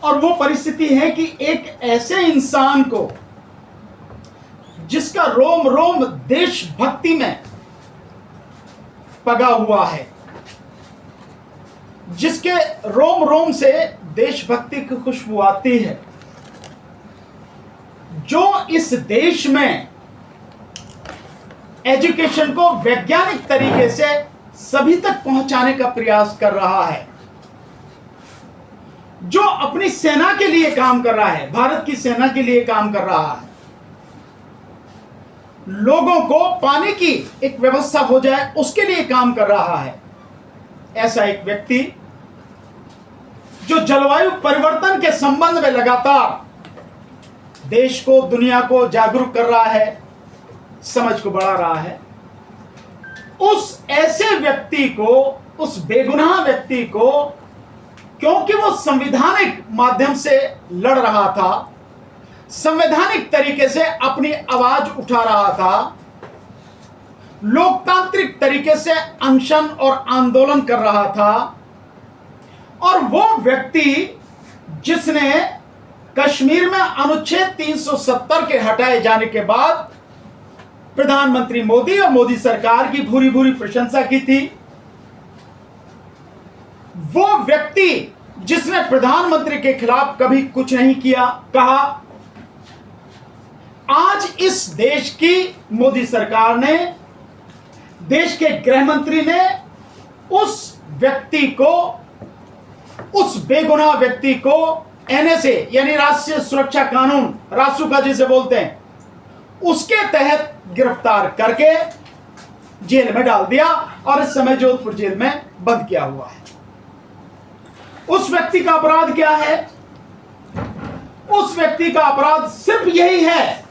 और वो परिस्थिति है कि एक ऐसे इंसान को जिसका रोम रोम देशभक्ति में पगा हुआ है, जिसके रोम रोम से देशभक्ति की खुशबू आती है, जो इस देश में एजुकेशन को वैज्ञानिक तरीके से सभी तक पहुंचाने का प्रयास कर रहा है, जो अपनी सेना के लिए काम कर रहा है, भारत की सेना के लिए काम कर रहा है, लोगों को पानी की एक व्यवस्था हो जाए उसके लिए काम कर रहा है, ऐसा एक व्यक्ति जो जलवायु परिवर्तन के संबंध में लगातार देश को, दुनिया को जागरूक कर रहा है, समझ को बढ़ा रहा है, उस ऐसे व्यक्ति को, उस बेगुनाह व्यक्ति को, क्योंकि वो संवैधानिक माध्यम से लड़ रहा था, संवैधानिक तरीके से अपनी आवाज उठा रहा था, लोकतांत्रिक तरीके से अनशन और आंदोलन कर रहा था, और वो व्यक्ति जिसने कश्मीर में अनुच्छेद 370 के हटाए जाने के बाद प्रधानमंत्री मोदी और मोदी सरकार की भूरी भूरी प्रशंसा की थी, वो व्यक्ति जिसने प्रधानमंत्री के खिलाफ कभी कुछ नहीं किया, कहा, आज इस देश की मोदी सरकार ने, देश के गृह मंत्री ने उस व्यक्ति को, उस बेगुनाह व्यक्ति को एनएसए यानी राष्ट्रीय सुरक्षा कानून, रासुका जिसे बोलते हैं, उसके तहत गिरफ्तार करके जेल में डाल दिया और इस समय जोधपुर जेल में बंद किया हुआ है। उस व्यक्ति का अपराध क्या है? उस व्यक्ति का अपराध सिर्फ यही है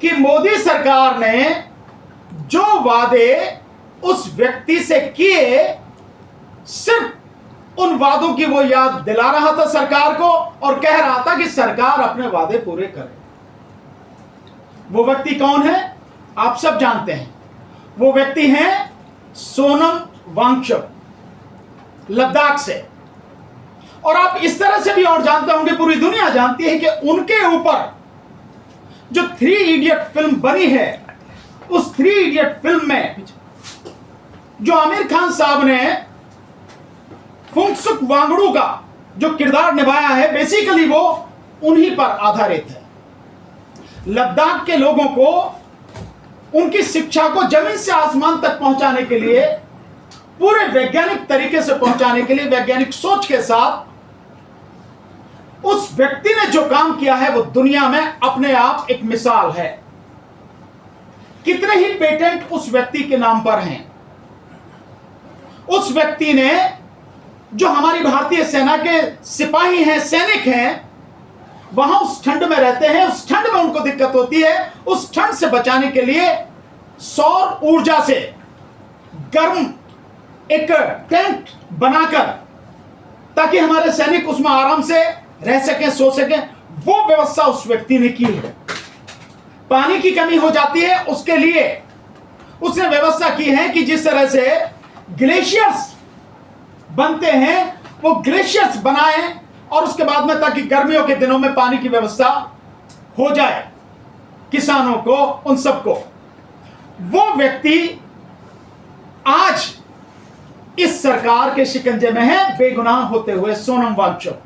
कि मोदी सरकार ने जो वादे उस व्यक्ति से किए, सिर्फ उन वादों की वो याद दिला रहा था सरकार को और कह रहा था कि सरकार अपने वादे पूरे करे। वो व्यक्ति कौन है? आप सब जानते हैं। वो व्यक्ति हैं सोनम वांगचुक, लद्दाख से। और आप इस तरह से भी और जानते होंगे, पूरी दुनिया जानती है कि उनके ऊपर जो 3 इडियट फिल्म बनी है, उस 3 इडियट फिल्म में जो आमिर खान साहब ने फुंगसुक वांगडू का जो किरदार निभाया है, बेसिकली वो उन्हीं पर आधारित है। लद्दाख के लोगों को उनकी शिक्षा को जमीन से आसमान तक पहुंचाने के लिए, पूरे वैज्ञानिक तरीके से पहुंचाने के लिए, वैज्ञानिक सोच के साथ उस व्यक्ति ने जो काम किया है वो दुनिया में अपने आप एक मिसाल है। कितने ही पेटेंट उस व्यक्ति के नाम पर हैं। उस व्यक्ति ने, जो हमारी भारतीय सेना के सिपाही हैं, सैनिक हैं, वहां उस ठंड में रहते हैं, उस ठंड में उनको दिक्कत होती है, उस ठंड से बचाने के लिए सौर ऊर्जा से गर्म एक टेंट बनाकर, ताकि हमारे सैनिक उसमें आराम से रह सकें, सो सकें, वो व्यवस्था उस व्यक्ति ने की है। पानी की कमी हो जाती है, उसके लिए उसने व्यवस्था की है कि जिस तरह से ग्लेशियर्स बनते हैं, वो ग्लेशियर्स बनाएं और उसके बाद में, ताकि गर्मियों के दिनों में पानी की व्यवस्था हो जाए किसानों को, उन सबको। वो व्यक्ति आज इस सरकार के शिकंजे में है, बेगुनाह होते हुए, सोनम वांगचुक।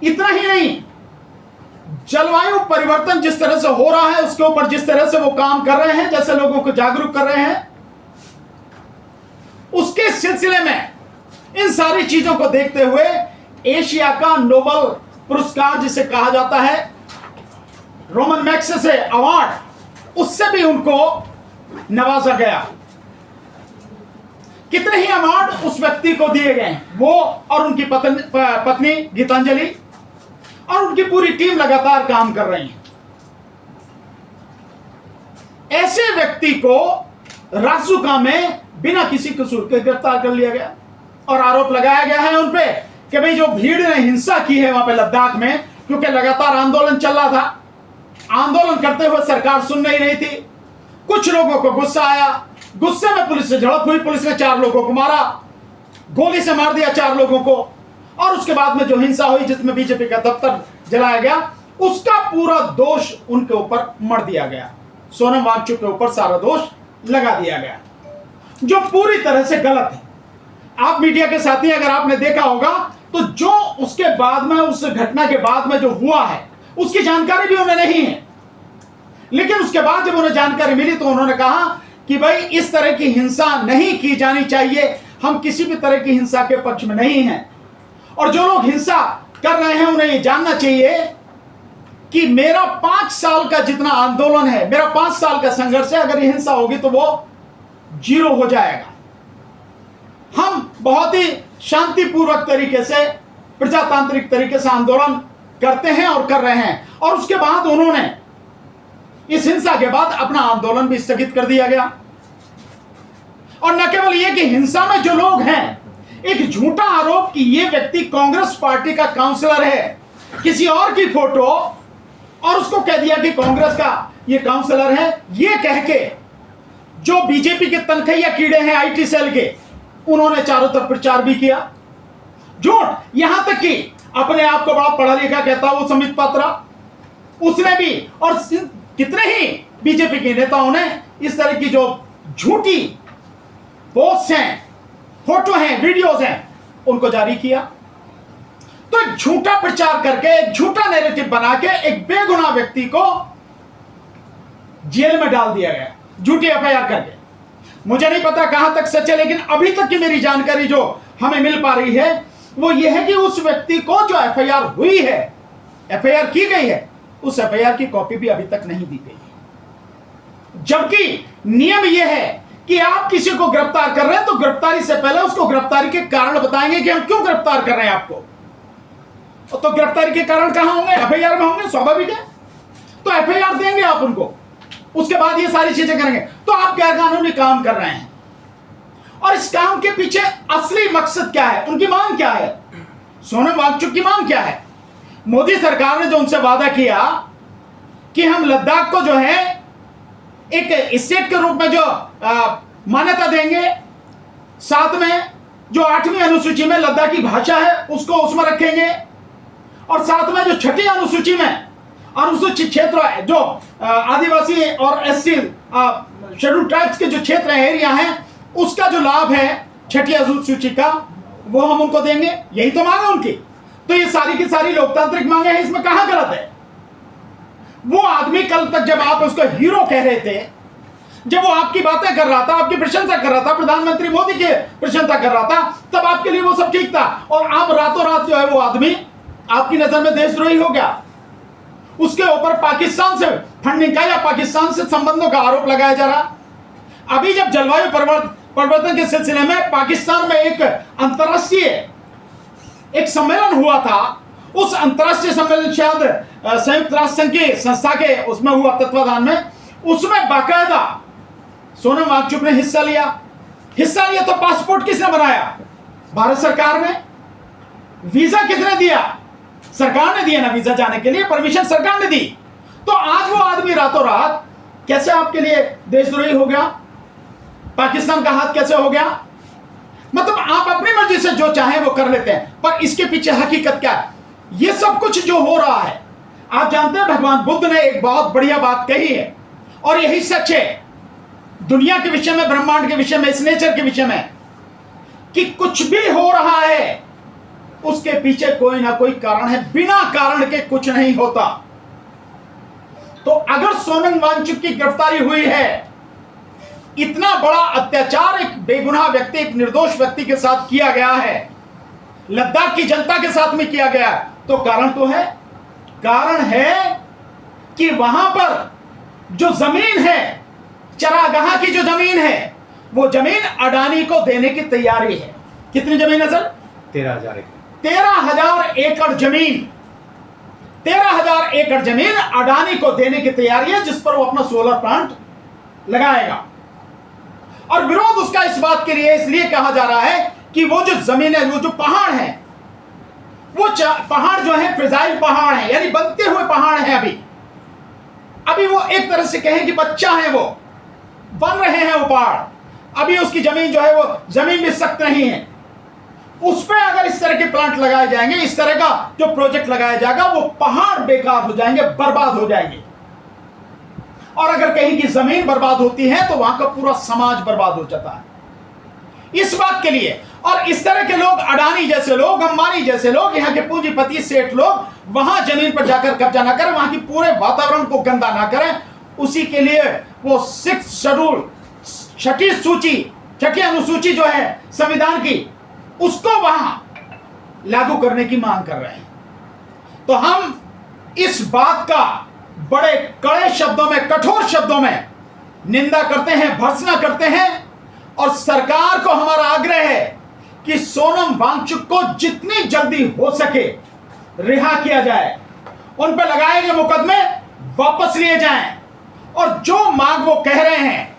इतना ही नहीं, जलवायु परिवर्तन जिस तरह से हो रहा है उसके ऊपर जिस तरह से वो काम कर रहे हैं, जैसे लोगों को जागरूक कर रहे हैं, उसके सिलसिले में इन सारी चीजों को देखते हुए एशिया का नोबेल पुरस्कार जिसे कहा जाता है, रोमन मैग्सेसे अवार्ड, उससे भी उनको नवाजा गया। कितने ही अवार्ड उस व्यक्ति को दिए गए हैं। वो और उनकी पत्नी गीतांजलि और उनकी पूरी टीम लगातार काम कर रही है। ऐसे व्यक्ति को रासुका में बिना किसी कसूर के गिरफ्तार कर लिया गया और आरोप लगाया गया है उन पे कि भाई जो भीड़ ने हिंसा की है वहां पे लद्दाख में, क्योंकि लगातार आंदोलन चल रहा था, आंदोलन करते हुए सरकार सुन नहीं रही थी, कुछ लोगों को गुस्सा आया, गुस्से में पुलिस से झड़प हुई, पुलिस ने 4 लोगों को मारा, गोली से मार दिया 4 लोगों को। और उसके बाद में जो हिंसा हुई जिसमें बीजेपी का दफ्तर जलाया गया, उसका पूरा दोष उनके ऊपर मढ़ दिया गया। सोनम वांगचुक के ऊपर सारा दोष लगा दिया गया, जो पूरी तरह से गलत है। आप मीडिया के साथी, अगर आपने देखा होगा तो जो उसके बाद में, उस घटना के बाद में जो हुआ है, उसकी जानकारी भी उन्हें नहीं है। लेकिन उसके बाद जब उन्हें जानकारी मिली तो उन्होंने कहा कि भाई इस तरह की हिंसा नहीं की जानी चाहिए, हम किसी भी तरह की हिंसा के पक्ष में नहीं हैं। और जो लोग हिंसा कर रहे हैं उन्हें यह जानना चाहिए कि मेरा 5 साल का जितना आंदोलन है, मेरा 5 साल का संघर्ष है, अगर ये हिंसा होगी तो वो 0 हो जाएगा। हम बहुत ही शांतिपूर्वक तरीके से, प्रजातांत्रिक तरीके से आंदोलन करते हैं और कर रहे हैं। और उसके बाद उन्होंने, इस हिंसा के बाद, अपना आंदोलन भी स्थगित कर दिया गया। और न केवल यह कि हिंसा में जो लोग हैं, एक झूठा आरोप कि यह व्यक्ति कांग्रेस पार्टी का काउंसलर है, किसी और की फोटो, और उसको कह दिया कि कांग्रेस का यह काउंसलर है, यह कह के जो बीजेपी के तनखैया कीड़े हैं आईटी सेल के, उन्होंने चारों तरफ प्रचार भी किया। झूठ, यहां तक कि अपने आप को बड़ा पढ़ा लिखा कहता वो समित पात्रा, उसने भी, और कितने ही बीजेपी के नेताओं ने इस तरह की जो झूठी पोस्ट हैं, फोटो हैं, वीडियोस हैं, उनको जारी किया। तो एक झूठा प्रचार करके, एक झूठा नैरेटिव बना के एक बेगुनाह व्यक्ति को जेल में डाल दिया गया, झूठी एफआईआर करके। मुझे नहीं पता कहां तक सच है, लेकिन अभी तक की मेरी जानकारी जो हमें मिल पा रही है वो ये है कि उस व्यक्ति को जो एफआईआर हुई है, एफआईआर की गई है, उस एफआईआर की कॉपी भी अभी तक नहीं दी गई है। जबकि नियम यह है कि आप किसी को गिरफ्तार कर रहे हैं तो गिरफ्तारी से पहले उसको गिरफ्तारी के कारण बताएंगे कि हम क्यों गिरफ्तार कर रहे हैं आपको। तो गिरफ्तारी के कारण कहां होंगे? एफआईआर में होंगे, स्वाभाविक है। तो एफआईआर देंगे आप उनको, उसके बाद ये सारी चीजें करेंगे। तो आप गैर कानूनी काम कर रहे हैं। और इस काम के पीछे असली मकसद क्या है? उनकी मांग क्या है? सोनम वांगचुक की मांग क्या है? मोदी सरकार ने जो उनसे वादा किया कि हम लद्दाख को जो है एक स्टेट के रूप में जो मान्यता देंगे, साथ में जो 8वीं अनुसूची में लद्दाखी भाषा है उसको उसमें रखेंगे, और साथ में जो 6ठी अनुसूची में अनुसूचित क्षेत्र है, जो आदिवासी और एससी शेड्यूल ट्राइब्स के जो क्षेत्र है, एरिया है, उसका जो लाभ है 6ठी अनुसूची का, वो हम उनको देंगे। यही तो मांग है उनकी। तो ये सारी की सारी लोकतांत्रिक मांगे हैं, इसमें कहां गलत है? वो आदमी कल तक जब आप उसको हीरो कह रहे थे, जब वो आपकी बातें कर रहा था, आपकी प्रशंसा कर रहा था, प्रधानमंत्री मोदी की प्रशंसा कर रहा था, तब आपके लिए वो सब ठीक था। और आप रातों रात जो है वो आदमी आपकी नजर में देशद्रोही हो गया। उसके ऊपर पाकिस्तान से फंडिंग का या पाकिस्तान से संबंधों का आरोप लगाया जा रहा। अभी जब जलवायु परिवर्तन के सिलसिले में पाकिस्तान में एक अंतरराष्ट्रीय एक सम्मेलन हुआ था, उस अंतरराष्ट्रीय सम्मेलन शायद संयुक्त राष्ट्र संघ की संस्था के उसमें हुआ तत्वाधान में, उसमें बाकायदा सोनम वांगचुक ने हिस्सा लिया। तो पासपोर्ट किसने बनाया? भारत सरकार ने। वीजा किसने दिया? सरकार ने दिया ना, वीजा जाने के लिए परमिशन सरकार ने दी। तो आज वो आदमी रातों रात कैसे आपके लिए देशद्रोही हो गया? पाकिस्तान का हाथ कैसे हो गया? मतलब आप अपनी मर्जी से जो चाहे वो कर लेते हैं, पर इसके पीछे हकीकत क्या है? ये सब कुछ जो हो रहा है, आप जानते हैं भगवान बुद्ध ने एक बहुत बढ़िया बात कही है, और यही सच है दुनिया के विषय में, ब्रह्मांड के विषय में, इस नेचर के विषय में, कि कुछ भी हो रहा है उसके पीछे कोई ना कोई कारण है, बिना कारण के कुछ नहीं होता। तो अगर सोनम वांगचुक की गिरफ्तारी हुई है, इतना बड़ा अत्याचार एक बेगुनाह व्यक्ति, एक निर्दोष व्यक्ति के साथ किया गया है, लद्दाख की जनता के साथ में किया गया, तो कारण तो है। कारण है कि वहां पर जो जमीन है, चरागाह की जो जमीन है, वो जमीन अडानी को देने की तैयारी है। कितनी जमीन है सर? 13,000 एकड़। 13,000 एकड़ जमीन, 13,000 एकड़ जमीन अडानी को देने की तैयारी है, जिस पर वो अपना सोलर प्लांट लगाएगा। और विरोध उसका इस बात के लिए इसलिए कहा जा रहा है कि वो जो जमीन है, वो जो पहाड़ है, वो पहाड़ जो है फ्रेजाइल पहाड़ है, यानी बनते हुए पहाड़ है। अभी वो एक तरह से कहें कि बच्चा है, वो बन रहे हैं वो पहाड़। अभी उसकी जमीन जो है वो जमीन भी सख्त नहीं है। उस पर अगर इस इस तरह के प्लांट लगाए जाएंगे, इस तरह का जो प्रोजेक्ट लगाया जाएगा, वो पहाड़ बेकार हो जाएंगे, बर्बाद हो जाएंगे। और अगर कहीं की जमीन बर्बाद होती है तो वहां का पूरा समाज बर्बाद हो जाता है। इस बात के लिए, और इस तरह के लोग, अडानी जैसे लोग, अंबानी जैसे लोग, यहाँ के पूंजीपति सेठ लोग वहां जमीन पर जाकर कब्जा ना करें, वहां की पूरे वातावरण को गंदा ना करें, उसी के लिए वो 6 शेड्यूल, छठी अनुसूची जो है संविधान की, उसको वहां लागू करने की मांग कर रहे हैं। तो हम इस बात का बड़े कड़े शब्दों में, कठोर शब्दों में निंदा करते हैं, भर्त्सना करते हैं। और सरकार को हमारा आग्रह है कि सोनम वांगचुक को जितनी जल्दी हो सके रिहा किया जाए, उन पर लगाए गए मुकदमे वापस लिए जाएं, और जो मांग वो कह रहे हैं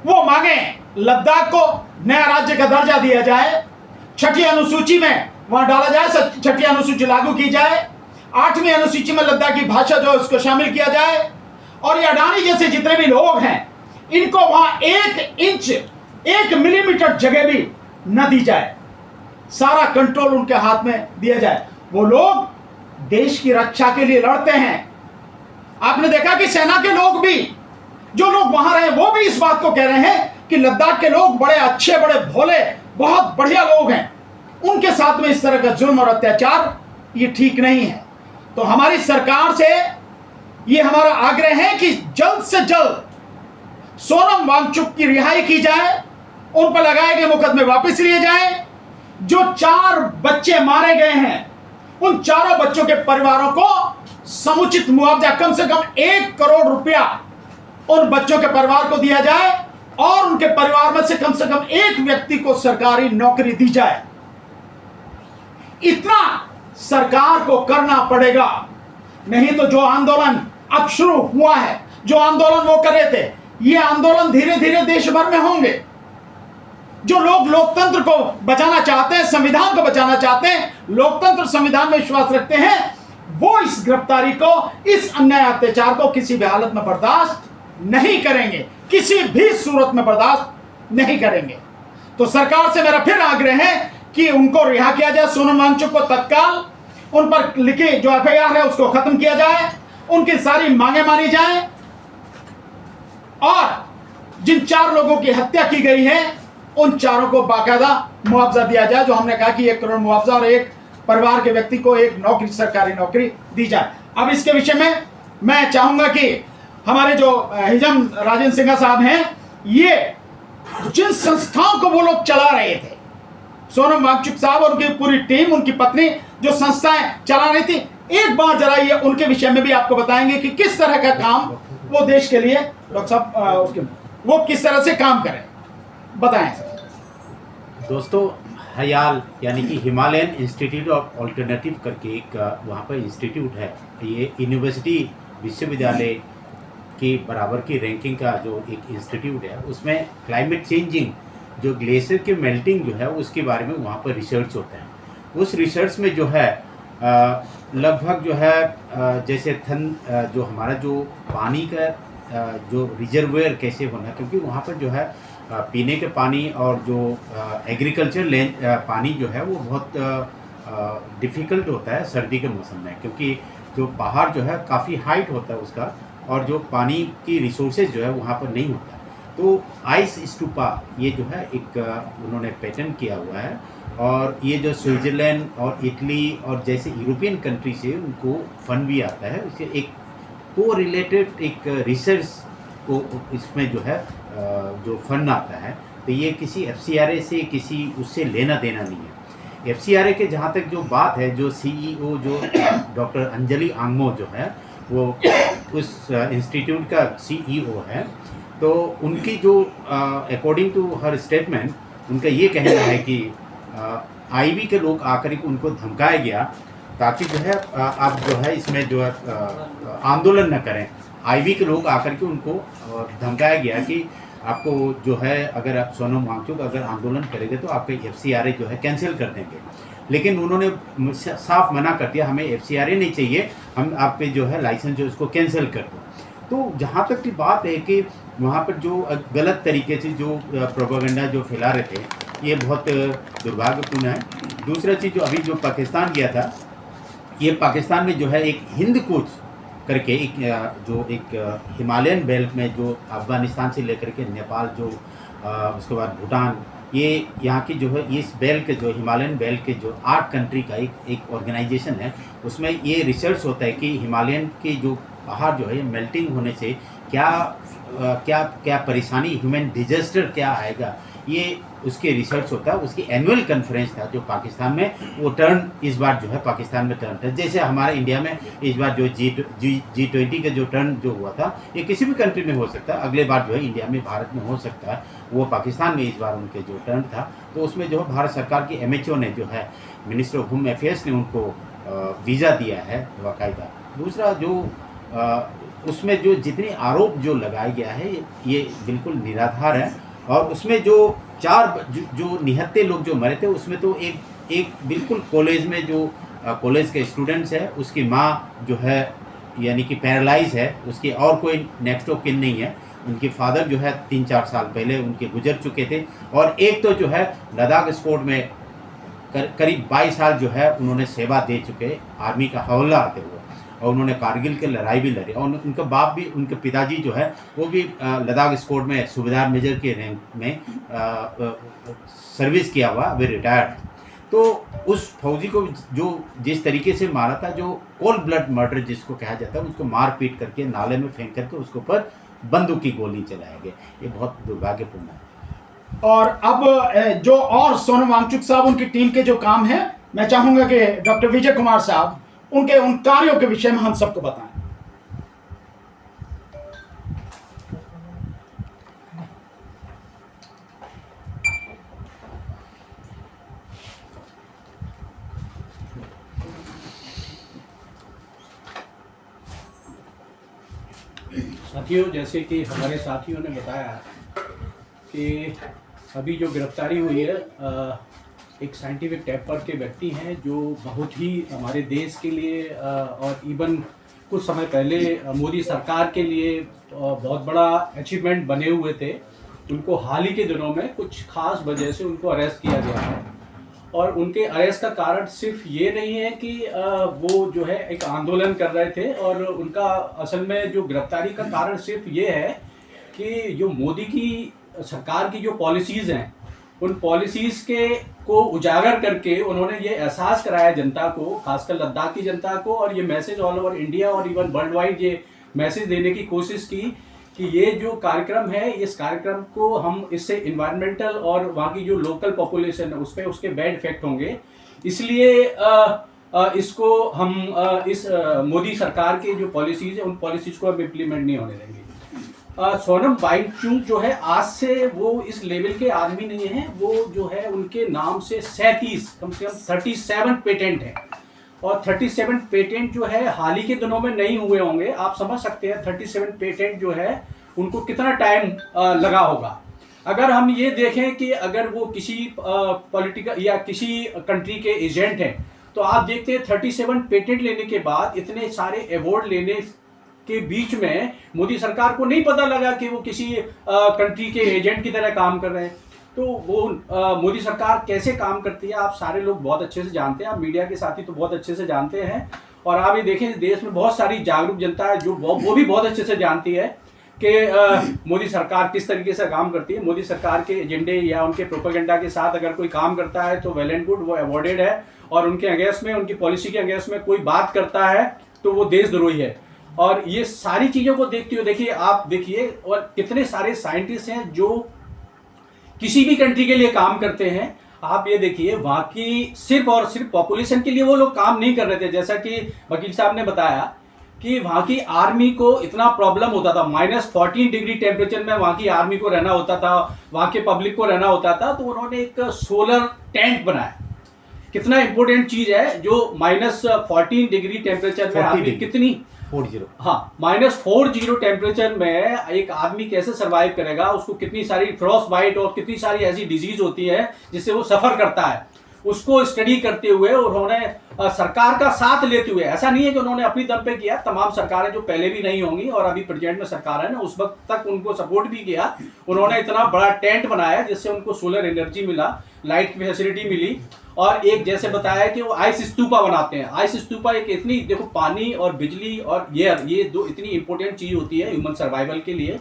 वो मांगे। लद्दाख को नया राज्य का दर्जा दिया जाए, छठी अनुसूची में वहां डाला जाए, छठी अनुसूची लागू की जाए, 8वीं अनुसूची में लद्दाखी भाषा जो है उसको शामिल किया जाए, और ये अडानी जैसे जितने भी लोग हैं इनको वहां 1 इंच 1 मिलीमीटर जगह भी न दी जाए, सारा कंट्रोल उनके हाथ में दिया जाए। वो लोग देश की रक्षा के लिए लड़ते हैं। आपने देखा कि सेना के लोग भी, जो लोग वहां रहे, वो भी इस बात को कह रहे हैं कि लद्दाख के लोग बड़े अच्छे, बड़े भोले, बहुत बढ़िया लोग हैं, उनके साथ में इस तरह का जुल्म और अत्याचार ये ठीक नहीं है। तो हमारी सरकार से ये हमारा आग्रह है कि जल्द से जल्द सोनम वांगचुक की रिहाई की जाए, उन पर लगाए गए मुकदमे वापस लिए जाएं। जो 4 बच्चे मारे गए हैं, उन चारों बच्चों के परिवारों को समुचित मुआवजा, कम से कम 1 करोड़ रुपया उन बच्चों के परिवार को दिया जाए, और उनके परिवार में से कम एक व्यक्ति को सरकारी नौकरी दी जाए। इतना सरकार को करना पड़ेगा, नहीं तो जो आंदोलन अब शुरू हुआ है, जो आंदोलन वो कर रहे थे, ये आंदोलन धीरे धीरे देश भर में होंगे। जो लोग लोकतंत्र को बचाना चाहते हैं, संविधान को बचाना चाहते हैं, लोकतंत्र संविधान में विश्वास रखते हैं, वो इस गिरफ्तारी को, इस अन्याय अत्याचार को किसी भी हालत में बर्दाश्त नहीं करेंगे, किसी भी सूरत में बर्दाश्त नहीं करेंगे। तो सरकार से मेरा फिर आग्रह है कि उनको रिहा किया जाए, सोनम वांगचुक को तत्काल उन पर लिखी जो एफआईआर है उसको खत्म किया जाए, उनकी सारी मांगे मानी जाए, और जिन 4 लोगों की हत्या की गई है उन चारों को बाकायदा मुआवजा दिया जाए, जो हमने कहा कि 1 करोड़ मुआवजा, और एक परिवार के व्यक्ति को 1 नौकरी, सरकारी नौकरी दी जाए। अब इसके विषय में मैं चाहूंगा कि हमारे जो हिजम राजेंद्र सिंह साहब हैं, ये जिन संस्थाओं को वो लोग चला रहे थे, सोनम वांगचुक साहब और उनकी पूरी टीम, उनकी पत्नी जो संस्थाएं चला रही थी, एक बार जरा ये उनके विषय में भी आपको बताएंगे कि किस तरह का काम वो देश के लिए, डॉक्टर साहब, वो किस तरह से काम करें, बताएं। दोस्तों, हयाल यानी कि हिमालयन इंस्टीट्यूट ऑफ ऑल्टरनेटिव करके एक वहाँ पर इंस्टीट्यूट है। ये यूनिवर्सिटी विश्वविद्यालय के बराबर की रैंकिंग का जो एक इंस्टीट्यूट है, उसमें क्लाइमेट चेंजिंग, जो ग्लेशियर के मेल्टिंग जो है उसके बारे में वहाँ पर रिसर्च होता है। उस रिसर्च में जो है लगभग जो है जैसे जो हमारा जो पानी का जो रिजर्वेयर कैसे होना, क्योंकि वहाँ पर जो है पीने के पानी और जो एग्रीकल्चर पानी जो है वो बहुत डिफ़िकल्ट होता है सर्दी के मौसम में, क्योंकि जो पहाड़ जो है काफ़ी हाइट होता है उसका, और जो पानी की रिसोर्सेज जो है वहाँ पर नहीं होता। तो आइस स्टूपा ये जो है एक उन्होंने पेटेंट किया हुआ है, और ये जो स्विट्ज़रलैंड और इटली और जैसे यूरोपियन कंट्री से उनको फंड भी आता है। इसके एक को रिलेटेड एक रिसर्च को इसमें जो है जो फंड आता है, तो ये किसी FCRA से किसी उससे लेना देना नहीं है। FCRA के जहाँ तक जो बात है, जो CEO जो डॉक्टर अंजलि आंगमो जो है वो उस इंस्टीट्यूट का CEO है, तो उनकी जो अकॉर्डिंग टू हर स्टेटमेंट उनका ये कहना है कि IB के लोग आकर के उनको धमकाया गया ताकि जो है आप जो है इसमें जो है आंदोलन न करें। IB के लोग आकर के उनको धमकाया गया कि आपको जो है अगर आप सोनम वांगचुक अगर आंदोलन करेंगे तो आपके FCRA जो है कैंसिल कर देंगे। लेकिन उन्होंने साफ मना कर दिया, हमें FCRA नहीं चाहिए, हम आप पे जो है लाइसेंस जो इसको कैंसिल कर दो। तो जहाँ तक की बात है कि वहाँ पर जो गलत तरीके से जो प्रोपेगेंडा जो फैला रहे थे, ये बहुत दुर्भाग्यपूर्ण है। दूसरा चीज़ जो अभी जो पाकिस्तान गया था, ये पाकिस्तान में जो है एक हिंद कूच करके एक हिमालयन बेल्ट में जो अफ़गानिस्तान से लेकर के नेपाल जो उसके बाद भूटान, ये यहाँ की जो है इस बेल्ट के जो हिमालयन बेल्ट के जो 8 कंट्री का एक ऑर्गेनाइजेशन है, उसमें ये रिसर्च होता है कि हिमालयन की जो पहाड़ जो है ये मेल्टिंग होने से क्या परेशानी, ह्यूमन डिजास्टर क्या आएगा, ये उसके रिसर्च होता है। उसकी एनुअल कॉन्फ्रेंस था जो पाकिस्तान में, वो टर्न इस बार जो है पाकिस्तान में टर्न था। जैसे हमारे इंडिया में इस बार जो G20 का जो टर्न जो हुआ था, ये किसी भी कंट्री में हो सकता है, अगले बार जो है इंडिया में, भारत में हो सकता है, वो पाकिस्तान में इस बार उनके जो टर्न था। तो उसमें जो है भारत सरकार की MHO ने जो है मिनिस्टर ऑफ होम अफेयर्स ने उनको वीज़ा दिया है बाकायदा। दूसरा जो उसमें जो जितने आरोप जो लगाया गया है ये बिल्कुल निराधार है। और उसमें जो 4 जो निहत्थे लोग जो मरे थे, उसमें तो एक बिल्कुल कॉलेज में जो कॉलेज के स्टूडेंट्स है, उसकी माँ जो है यानी कि पैरालाइज है, उसकी और कोई नेक्स्ट ऑफ किन नहीं है। उनके फादर जो है 3-4 साल पहले उनके गुजर चुके थे। और एक तो जो है लद्दाख स्क्वाड में करीब 22 साल जो है उन्होंने सेवा दे चुके, आर्मी का हवलदार थे वो, और उन्होंने कारगिल की लड़ाई भी लड़ी। और उनका बाप भी, उनके पिताजी जो है वो भी लद्दाख स्क्वाड में सूबेदार मेजर के रैंक में सर्विस किया हुआ, वे रिटायर्ड। तो उस फौजी को जो जिस तरीके से मारा था, जो कोल्ड ब्लड मर्डर जिसको कहा जाता है, उसको मार पीट करके नाले में फेंक करके उसके ऊपर बंदूक की गोली चलाया गया, ये बहुत दुर्भाग्यपूर्ण है। और अब जो और सोनम वांगचुक साहब उनकी टीम के जो काम है, मैं चाहूंगा कि डॉक्टर विजय कुमार साहब उनके उन कार्यों के विषय में हम सबको बताएं। साथियों, जैसे कि हमारे साथियों ने बताया कि अभी जो गिरफ्तारी हुई है, एक साइंटिफिक टेम्पर के व्यक्ति हैं जो बहुत ही हमारे देश के लिए और इवन कुछ समय पहले मोदी सरकार के लिए बहुत बड़ा अचीवमेंट बने हुए थे। उनको हाल ही के दिनों में कुछ खास वजह से उनको अरेस्ट किया गया है। और उनके अरेस्ट का कारण सिर्फ ये नहीं है कि वो जो है एक आंदोलन कर रहे थे, और उनका असल में जो गिरफ्तारी का कारण सिर्फ ये है कि जो मोदी की सरकार की जो पॉलिसीज़ हैं, उन पॉलिसीज़ को उजागर करके उन्होंने ये एहसास कराया जनता को, खासकर लद्दाख की जनता को, और ये मैसेज ऑल ओवर इंडिया और इवन वर्ल्ड वाइड ये मैसेज देने की कोशिश की कि ये जो कार्यक्रम है, इस कार्यक्रम को हम इससे इन्वायरमेंटल और वहाँ की जो लोकल पॉपुलेशन है उस पर उसके बैड इफेक्ट होंगे। इसलिए इसको हम इस मोदी सरकार के जो पॉलिसीज़ है, उन पॉलिसीज़ को हम इम्प्लीमेंट नहीं होने देंगे। सोनम वांगचुक जो है, आज से वो इस लेवल के आदमी नहीं है। वो जो है उनके नाम से 37 कम से कम 37 पेटेंट है, और 37 पेटेंट जो है हाल ही के दिनों में नहीं हुए होंगे। आप समझ सकते हैं 37 पेटेंट जो है उनको कितना टाइम लगा होगा। अगर हम ये देखें कि अगर वो किसी पॉलिटिकल या किसी कंट्री के एजेंट हैं, तो आप देखते हैं 37 पेटेंट लेने के बाद, इतने सारे अवार्ड लेने के बीच में मोदी सरकार को नहीं पता लगा कि वो किसी कंट्री के एजेंट की तरह काम कर रहे हैं। तो वो मोदी सरकार कैसे काम करती है आप सारे लोग बहुत अच्छे से जानते हैं, आप मीडिया के साथी तो बहुत अच्छे से जानते हैं। और आप ये देखें, देश में बहुत सारी जागरूक जनता है जो वो भी बहुत अच्छे से जानती है कि मोदी सरकार किस तरीके से काम करती है। मोदी सरकार के एजेंडे या उनके प्रोपेगेंडा के साथ अगर कोई काम करता है तो वेल एंड गुड, वो अवॉर्डेड है, और उनके अगेंस्ट में, उनकी पॉलिसी के अगेंस्ट में कोई बात करता है तो वो देशद्रोही है। और ये सारी चीज़ों को देखते हुए देखिए, आप देखिए, और कितने सारे साइंटिस्ट हैं जो किसी भी कंट्री के लिए काम करते हैं। आप ये देखिए, वहाँ की सिर्फ और सिर्फ पॉपुलेशन के लिए वो लोग काम नहीं कर रहे थे। जैसा कि वकील साहब ने बताया कि वहाँ की आर्मी को इतना प्रॉब्लम होता था, -14 डिग्री टेम्परेचर में वहाँ की आर्मी को रहना होता था, वहाँ के पब्लिक को रहना होता था। तो उन्होंने एक सोलर टेंट बनाया। कितना इंपॉर्टेंट चीज़ है, जो -14 डिग्री टेम्परेचर में आर्मी कितनी 40 हाँ -40 टेम्परेचर में एक आदमी कैसे सरवाइव करेगा, उसको कितनी सारी फ्रॉस्ट बाइट और कितनी सारी ऐसी डिजीज होती है जिससे वो सफ़र करता है, उसको स्टडी करते हुए उन्होंने सरकार का साथ लेते हुए, ऐसा नहीं है कि उन्होंने अपनी दम पे किया, तमाम सरकारें जो पहले भी नहीं होंगी और अभी प्रेजेंट में सरकार है ना, उस वक्त तक उनको सपोर्ट भी किया। उन्होंने इतना बड़ा टेंट बनाया जिससे उनको सोलर एनर्जी मिला, लाइट की फैसिलिटी मिली, और एक जैसे बताया कि वो आइस स्तूपा बनाते हैं। आइस स्तूपा एक इतनी, देखो पानी और बिजली और एयर, ये दो इतनी इंपॉर्टेंट चीज होती है ह्यूमन सर्वाइवल के लिए।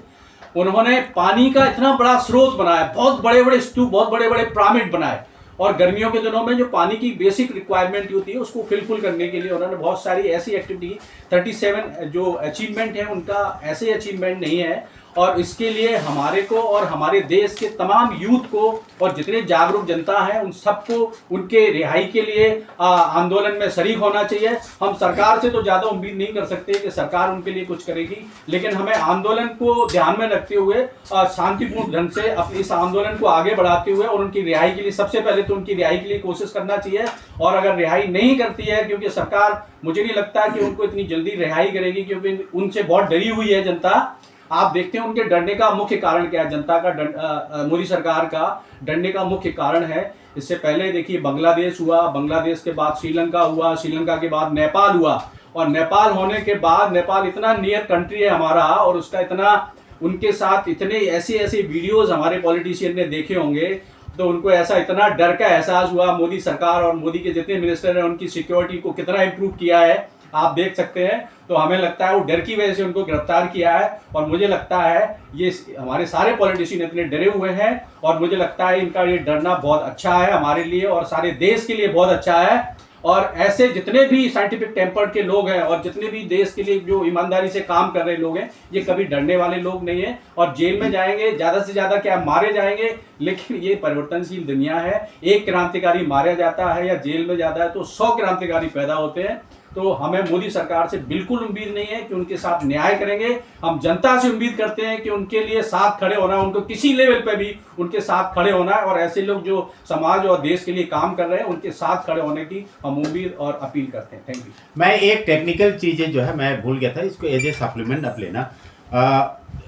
उन्होंने पानी का इतना बड़ा स्रोत बनाया, बहुत बड़े बड़े स्तूप, बहुत बड़े बड़े पिरामिड बनाए, और गर्मियों के दिनों में जो पानी की बेसिक रिक्वायरमेंट होती है उसको फिलफिल करने के लिए उन्होंने बहुत सारी ऐसी एक्टिविटी, 37 जो अचीवमेंट है उनका ऐसे अचीवमेंट नहीं है। और इसके लिए हमारे को और हमारे देश के तमाम यूथ को और जितने जागरूक जनता है उन सबको उनके रिहाई के लिए आंदोलन में शरीक होना चाहिए। हम सरकार से तो ज़्यादा उम्मीद नहीं कर सकते कि सरकार उनके लिए कुछ करेगी, लेकिन हमें आंदोलन को ध्यान में रखते हुए शांतिपूर्ण ढंग से अपने इस आंदोलन को आगे बढ़ाते हुए और उनकी रिहाई के लिए, सबसे पहले तो उनकी रिहाई के लिए कोशिश करना चाहिए। और अगर रिहाई नहीं करती है, क्योंकि सरकार मुझे नहीं लगता कि उनको इतनी जल्दी रिहाई करेगी, क्योंकि उनसे बहुत डरी हुई है जनता। आप देखते हैं उनके डरने का मुख्य कारण क्या है, जनता का मोदी सरकार का डरने का मुख्य कारण है। इससे पहले देखिए बांग्लादेश हुआ, बांग्लादेश के बाद श्रीलंका हुआ, श्रीलंका के बाद नेपाल हुआ, और नेपाल होने के बाद, नेपाल इतना नियर कंट्री है हमारा, और उसका इतना, उनके साथ इतने ऐसे वीडियोस हमारे पॉलिटिशियन ने देखे होंगे, तो उनको ऐसा इतना डर का एहसास हुआ। मोदी सरकार और मोदी के जितने मिनिस्टर हैं उनकी सिक्योरिटी को कितना इम्प्रूव किया है आप देख सकते हैं। तो हमें लगता है वो डर की वजह से उनको गिरफ्तार किया है, और मुझे लगता है ये हमारे सारे पॉलिटिशियन इतने डरे हुए हैं, और मुझे लगता है इनका ये डरना बहुत अच्छा है हमारे लिए और सारे देश के लिए बहुत अच्छा है। और ऐसे जितने भी साइंटिफिक टेम्पर के लोग हैं और जितने भी देश के लिए जो ईमानदारी से काम कर रहे लोग हैं, ये कभी डरने वाले लोग नहीं हैं, और जेल में जाएंगे ज़्यादा से ज़्यादा क्या, मारे जाएंगे, लेकिन ये परिवर्तनशील दुनिया है। एक क्रांतिकारी मारा जाता है या जेल में जाता है तो 100 क्रांतिकारी पैदा होते हैं। तो हमें मोदी सरकार से बिल्कुल उम्मीद नहीं है कि उनके साथ न्याय करेंगे। हम जनता से उम्मीद करते हैं कि उनके लिए साथ खड़े होना, उनको किसी लेवल पे भी उनके साथ खड़े होना है, और ऐसे लोग जो समाज और देश के लिए काम कर रहे हैं उनके साथ खड़े होने की हम उम्मीद और अपील करते हैं। Thank you. मैं एक टेक्निकल चीज़ें जो है मैं भूल गया था, इसको एज ए सप्लीमेंट अब लेना।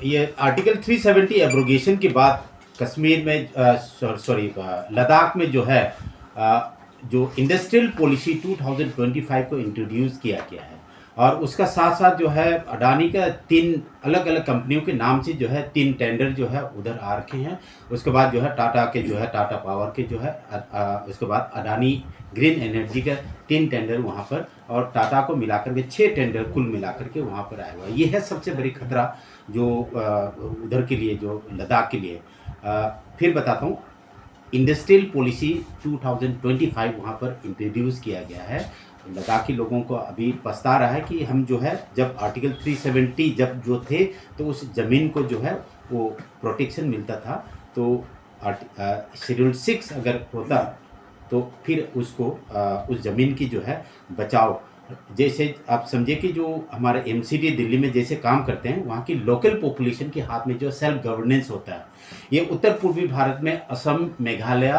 ये आर्टिकल 370 एब्रोगेशन के बाद कश्मीर में लद्दाख में जो है जो इंडस्ट्रियल पॉलिसी 2025 को इंट्रोड्यूस किया गया है, और उसका साथ साथ जो है अडानी का 3 अलग अलग कंपनियों के नाम से जो है 3 टेंडर जो है उधर आ रखे हैं। उसके बाद जो है टाटा के जो है टाटा पावर के जो है उसके बाद अडानी ग्रीन एनर्जी का 3 टेंडर वहाँ पर, और टाटा को मिलाकर के 6 टेंडर कुल मिलाकर के वहाँ पर आया हुआ है। ये है सबसे बड़ी खतरा जो उधर के लिए, जो लद्दाख के लिए। फिर बताता हूँ, इंडस्ट्रियल पॉलिसी 2025 वहाँ पर इंट्रोड्यूस किया गया है। लद्दाखी लोगों को अभी पछता रहा है कि हम जो है जब आर्टिकल 370 जब जो थे तो उस ज़मीन को जो है वो प्रोटेक्शन मिलता था, तो शेड्यूल 6 अगर होता तो फिर उसको उस ज़मीन की जो है बचाव, जैसे आप समझे कि जो हमारे एमसीडी दिल्ली में जैसे काम करते हैं, वहाँ की लोकल पॉपुलेशन के हाथ में जो सेल्फ गवर्नेंस होता है, ये उत्तर पूर्वी भारत में असम, मेघालय,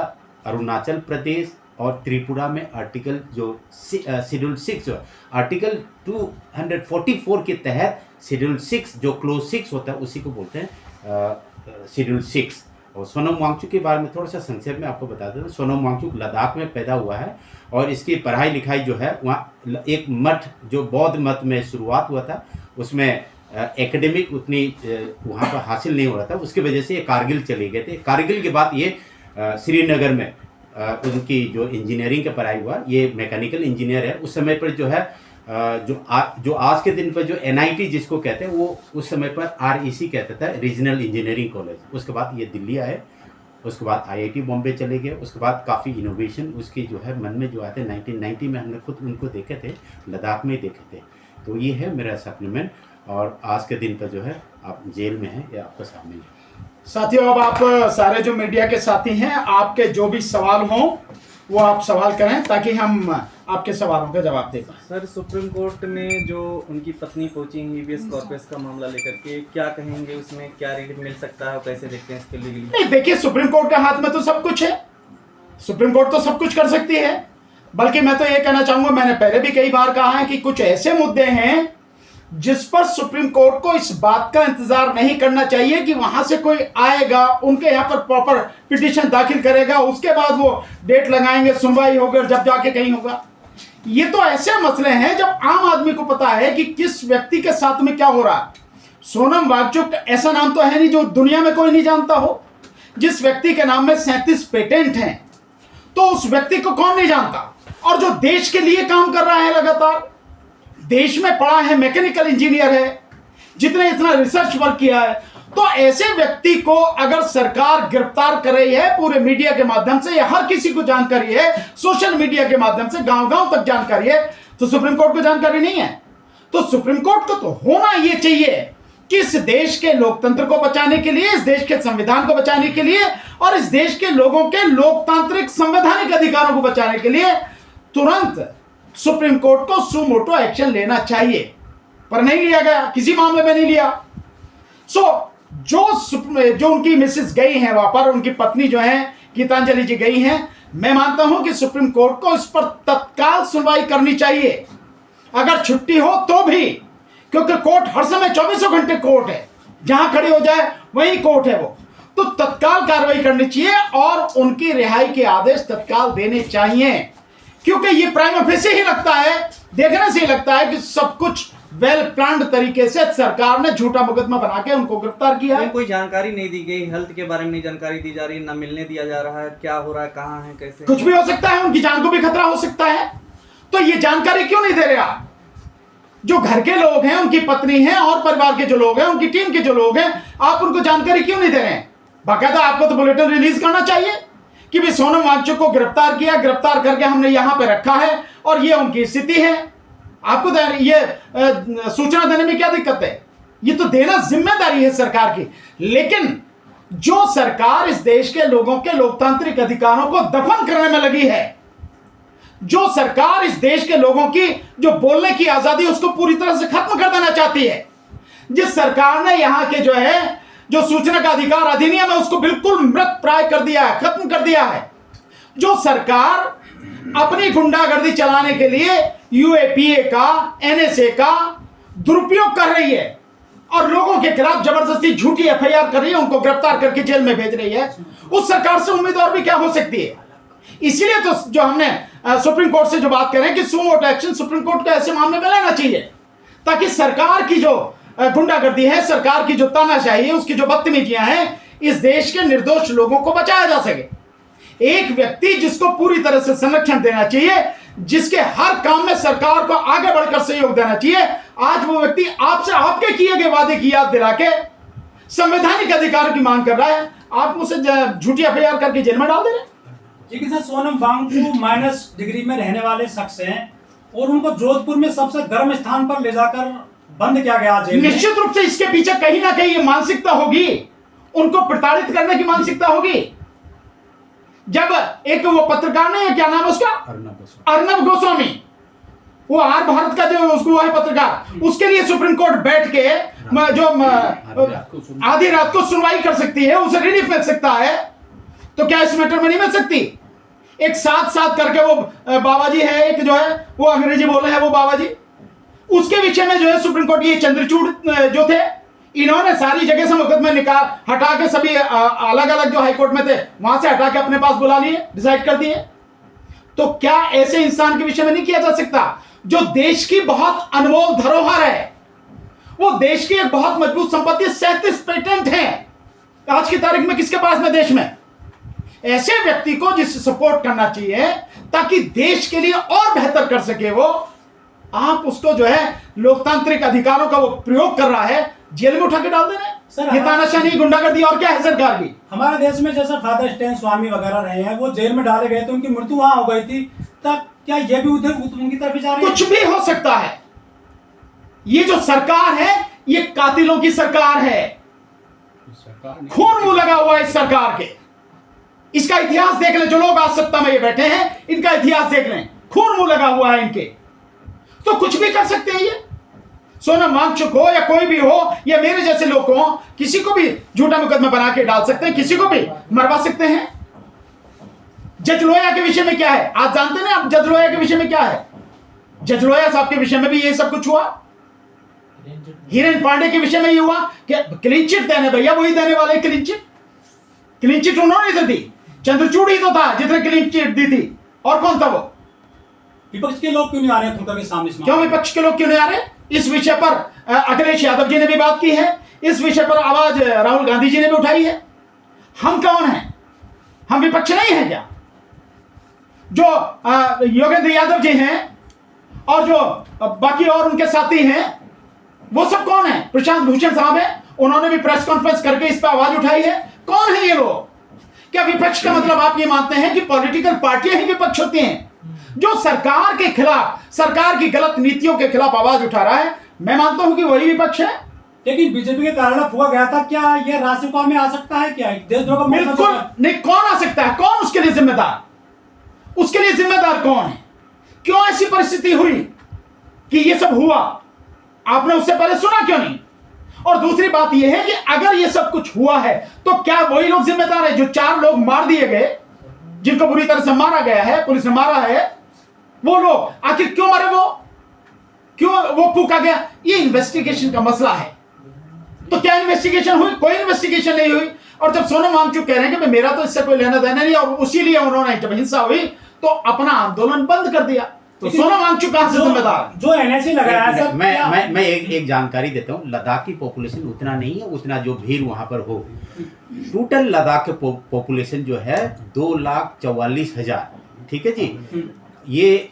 अरुणाचल प्रदेश और त्रिपुरा में आर्टिकल जो शेड्यूल 6 आर्टिकल 244 के तहत शेड्यूल 6 जो क्लोज 6 होता है उसी को बोलते हैं शेड्यूल 6। और सोनम वांगचुक के बारे में थोड़ा सा संक्षेप में आपको बता दें। सोनम वांगचुक लद्दाख में पैदा हुआ है, और इसकी पढ़ाई लिखाई जो है वहाँ एक मठ जो बौद्ध मत में शुरुआत हुआ था, उसमें एकेडमिक उतनी वहाँ पर हासिल नहीं हो रहा था, उसकी वजह से ये कारगिल चले गए थे। कारगिल के बाद ये श्रीनगर में उनकी जो इंजीनियरिंग का पढ़ाई हुआ, ये मैकेनिकल इंजीनियर है। उस समय पर जो है जो आज के दिन पर जो NIT जिसको कहते हैं, वो उस समय पर REC कहता था, रीजनल इंजीनियरिंग कॉलेज। उसके बाद ये दिल्ली आए, उसके बाद IIT बॉम्बे चले गए। उसके बाद काफ़ी इनोवेशन उसकी जो है मन में जो आते हैं, 1990 में हमने खुद उनको देखे थे, लद्दाख में देखे थे। तो ये है मेरा सप्लीमेंट, और आज के दिन पर जो है आप जेल में हैं या आपका सामने है। साथियों, अब आप सारे जो मीडिया के साथी हैं, आपके जो भी सवाल हों वो आप सवाल करें ताकि हम आपके सवालों का जवाब दे पाएं। सर, सुप्रीम कोर्ट में जो उनकी पत्नी पहुंची हेबियस कॉर्पस का मामला लेकर के, क्या कहेंगे, उसमें क्या रिलीफ मिल सकता है और कैसे देखते हैं इसके लिए? नहीं, देखिए, सुप्रीम कोर्ट के हाथ में तो सब कुछ है, सुप्रीम कोर्ट तो सब कुछ कर सकती है। बल्कि मैं तो ये कहना चाहूंगा, मैंने पहले भी कई बार कहा है कि कुछ ऐसे मुद्दे हैं जिस पर सुप्रीम कोर्ट को इस बात का इंतजार नहीं करना चाहिए कि वहां से कोई आएगा, उनके यहाँ पर प्रॉपर पिटीशन दाखिल करेगा, उसके बाद वो डेट लगाएंगे, सुनवाई होगी और जब जाके कहीं होगा। ये तो ऐसे मसले हैं जब आम आदमी को पता है कि किस व्यक्ति के साथ में क्या हो रहा है। सोनम वांगचुक ऐसा नाम तो है नहीं जो दुनिया में कोई नहीं जानता हो। जिस व्यक्ति के नाम में 37 पेटेंट हैं, तो उस व्यक्ति को कौन नहीं जानता, और जो देश के लिए काम कर रहा है लगातार, देश में पढ़ा है, मैकेनिकल इंजीनियर है, जितने इतना रिसर्च वर्क किया है, तो ऐसे व्यक्ति को अगर सरकार गिरफ्तार कर रही है पूरे मीडिया के माध्यम से, या हर किसी को जानकारी है सोशल मीडिया के माध्यम से, गांव गांव तक जानकारी है, तो सुप्रीम कोर्ट को जानकारी नहीं है। तो सुप्रीम कोर्ट को तो होना यह चाहिए कि इस देश के लोकतंत्र को बचाने के लिए, इस देश के संविधान को बचाने के लिए, और इस देश के लोगों के लोकतांत्रिक संवैधानिक अधिकारों को बचाने के लिए तुरंत सुप्रीम कोर्ट को सुमोटो एक्शन लेना चाहिए, पर नहीं लिया गया, किसी मामले में नहीं लिया। जो उनकी मिसेस गई हैं वहां पर, उनकी पत्नी जो है गीतांजलि जी गई हैं, मैं मानता हूं कि सुप्रीम कोर्ट को इस पर तत्काल सुनवाई करनी चाहिए, अगर छुट्टी हो तो भी, क्योंकि कोर्ट हर समय 24 घंटे कोर्ट है, जहां खड़े हो जाए वही कोर्ट है वो, तो तत्काल कार्रवाई करनी चाहिए और उनकी रिहाई के आदेश तत्काल देने चाहिए, क्योंकि ये प्राइमा फेसी ही लगता है, देखने से ही लगता है कि सब कुछ वेल प्लान्ड तरीके से सरकार ने झूठा मुकदमा बना के उनको गिरफ्तार किया है। कोई जानकारी नहीं दी गई, हेल्थ के बारे में नहीं जानकारी दी जा रही, ना मिलने दिया जा रहा है, क्या हो रहा है, कहाँ है, कैसे, कुछ भी हो सकता है, उनकी जान को भी खतरा हो सकता है, तो ये जानकारी क्यों नहीं दे रहे आप? जो घर के लोग हैं, उनकी पत्नी है और परिवार के जो लोग हैं, उनकी टीम के जो लोग हैं, आप उनको जानकारी क्यों नहीं दे रहे हैं? बाकायदा आपको तो बुलेटिन रिलीज करना चाहिए कि भी सोनम वांगचुक को गिरफ्तार किया, गिरफ्तार करके हमने यहां पे रखा है और ये उनकी स्थिति है। आपको ये सूचना देने में क्या दिक्कत है? ये तो देना जिम्मेदारी है सरकार की। लेकिन जो सरकार इस देश के लोगों के लोकतांत्रिक अधिकारों को दफन करने में लगी है, जो सरकार इस देश के लोगों की जो बोलने की आजादी उसको पूरी तरह से खत्म कर देना चाहती है, जिस सरकार ने यहां के जो है जो सूचना का अधिकार अधिनियम है उसको बिल्कुल मृत प्राय कर दिया है, खत्म कर दिया है, जो सरकार अपनी गुंडागर्दी चलाने के लिए यूएपीए का, एनएसए का दुरुपयोग कर रही है और लोगों के खिलाफ जबरदस्ती झूठी एफआईआर कर रही है, उनको गिरफ्तार करके जेल में भेज रही है, उस सरकार से उम्मीद और भी क्या हो सकती है? इसलिए तो जो हमने सुप्रीम कोर्ट से जो बात कर रहे हैं कि सुमोटो एक्शन सुप्रीम कोर्ट को ऐसे मामले में लेना चाहिए, ताकि सरकार की जो गुंडागर्दी है, सरकार की जो तानाशाही है, उसकी जो बदतमीजियां हैं, इस देश के निर्दोष लोगों को बचाया जा सके। एक व्यक्ति जिसको पूरी तरह से संरक्षण देना चाहिए, जिसके हर काम में सरकार को आगे बढ़कर सहयोग देना चाहिए, आज वो व्यक्ति आपसे आपके किए गए वादे की याद दिला के संवैधानिक अधिकारों की मांग कर रहा है, आप उसे झूठी एफआईआर करके जेल में डाल दे रहे हैं। ठीक है sir, Sonam Wangchuk minus degree में रहने वाले शख्स हैं और उनको जोधपुर में सबसे गर्म स्थान पर ले जाकर बंद किया गया जेल में। निश्चित रूप से इसके पीछे कहीं ना कहीं ये मानसिकता होगी, उनको प्रताड़ित करने की मानसिकता होगी। जब एक वो पत्रकार नहीं है, क्या नाम है उसका, अर्नब गोस्वामी, वो आर भारत का जो उसको है पत्रकार, उसके लिए सुप्रीम कोर्ट बैठ के जो आधी रात को सुनवाई कर सकती है, उसे रिलीफ मिल सकता है, तो क्या इस मैटर में नहीं मिल सकती? एक साथ साथ करके वो बाबा जी है, एक जो है वो अंग्रेजी बोल रहे हैं वो बाबा जी, उसके विषय में जो है सुप्रीम कोर्ट ये चंद्रचूड़ जो थे, इन्होंने सारी जगह से मुकदमे निकाल हटा के सभी अलग अलग जो हाईकोर्ट में थे वहां से हटा के अपने पास बुला लिए, डिसाइड कर दिए। तो क्या ऐसे इंसान के विषय में नहीं किया जा सकता जो देश की बहुत अनमोल धरोहर है, वो देश की एक बहुत मजबूत संपत्ति, 37 पेटेंट हैं आज की तारीख में किसके पास में देश में? ऐसे व्यक्ति को जिससे सपोर्ट करना चाहिए ताकि देश के लिए और बेहतर कर सके वो, आप उसको जो है लोकतांत्रिक अधिकारों का वो प्रयोग कर रहा है, जेल में उठा के डाल दे रहे हैं। ये तानाशाही, गुंडागर्दी और क्या है सरकार की? हमारे देश में जैसे फादर स्टैन स्वामी वगैरह रहे हैं, वो जेल में डाले गए थे, उनकी मृत्यु वहां हो गई थी, तब क्या ये भी उधर उनकी तरफ जा रही है? कुछ भी हो सकता है। ये जो सरकार है ये कातिलों की सरकार है, खून मुंह लगा हुआ है इस सरकार के। इसका इतिहास देख लें, जो लोग आज सत्ता में ये बैठे हैं इनका इतिहास देख लें, खून मुंह लगा हुआ है इनके, तो कुछ भी कर सकते हैं ये। सोनम वांगचुक हो या कोई भी हो या मेरे जैसे लोग हो, किसी को भी झूठा मुकदमा बना के डाल सकते हैं, किसी को भी मरवा सकते हैं। जज लोया के विषय में क्या है आज जानते हैं आप? जज लोया के विषय में क्या है? जज लोया साहब के विषय में भी ये सब कुछ हुआ। हिरेन पांडे के विषय में ये हुआ कि क्लीन चिट देने, भैया वही देने वाले क्लीन चिट। क्लीन चिट उन्होंने दी, चंद्रचूड़ ही तो था जिसने क्लीन चिट दी थी, और कौन था वो? विपक्ष के लोग क्यों नहीं आ रहे खुलकर के सामने इस क्यों मामले में? विपक्ष के लोग क्यों नहीं आ रहे? इस विषय पर अखिलेश यादव जी ने भी बात की है, इस विषय पर आवाज राहुल गांधी जी ने भी उठाई है। हम कौन हैं? हम विपक्ष नहीं है क्या? जो योगेंद्र यादव जी हैं और जो बाकी और उनके साथी हैं, वो सब कौन है? प्रशांत भूषण साहब है, उन्होंने भी प्रेस कॉन्फ्रेंस करके इस पर आवाज उठाई है। कौन है ये लोग? क्या विपक्ष का मतलब आप ये मानते हैं कि पॉलिटिकल पार्टियां ही विपक्ष होती हैं? जो सरकार के खिलाफ, सरकार की गलत नीतियों के खिलाफ आवाज उठा रहा है, मैं मानता हूं कि वही विपक्ष है। लेकिन बीजेपी के कारण फूका गया था, क्या ये राष्ट्रपाल में आ सकता है? क्या देशद्रोह का मामला बिल्कुल नहीं। कौन आ सकता है? कौन उसके लिए जिम्मेदार? उसके लिए जिम्मेदार कौन है? क्यों ऐसी परिस्थिति हुई कि ये सब हुआ? आपने उससे पहले सुना क्यों नहीं? और दूसरी बात यह है कि अगर ये सब कुछ हुआ है तो क्या वही लोग जिम्मेदार है जो 4 लोग मार दिए गए, जिनको बुरी तरह से मारा गया है, पुलिस ने मारा है? वो लोग आखिर क्यों मरे? वो क्यों वो फूका गया? ये इन्वेस्टिगेशन का मसला है। तो क्या इन्वेस्टिगेशन हुई? कोई इन्वेस्टिगेशन नहीं हुई। और जब सोनम वांगचुक कह रहे हैं कि मेरा तो इससे कोई लेना देना नहीं, और उसी लिए उन्होंने जब हिंसा हुई तो अपना आंदोलन बंद कर दिया, तो सोनम वांगचुक कहां से जिम्मेदार? जो एनएसए लगाया है सर, मैं एक जानकारी देता हूँ। लद्दाख की पॉपुलेशन उतना नहीं है, उतना जो भीड़ वहां पर हो। टोटल लद्दाख के पॉपुलेशन जो है 2,44,000, ठीक है जी। ये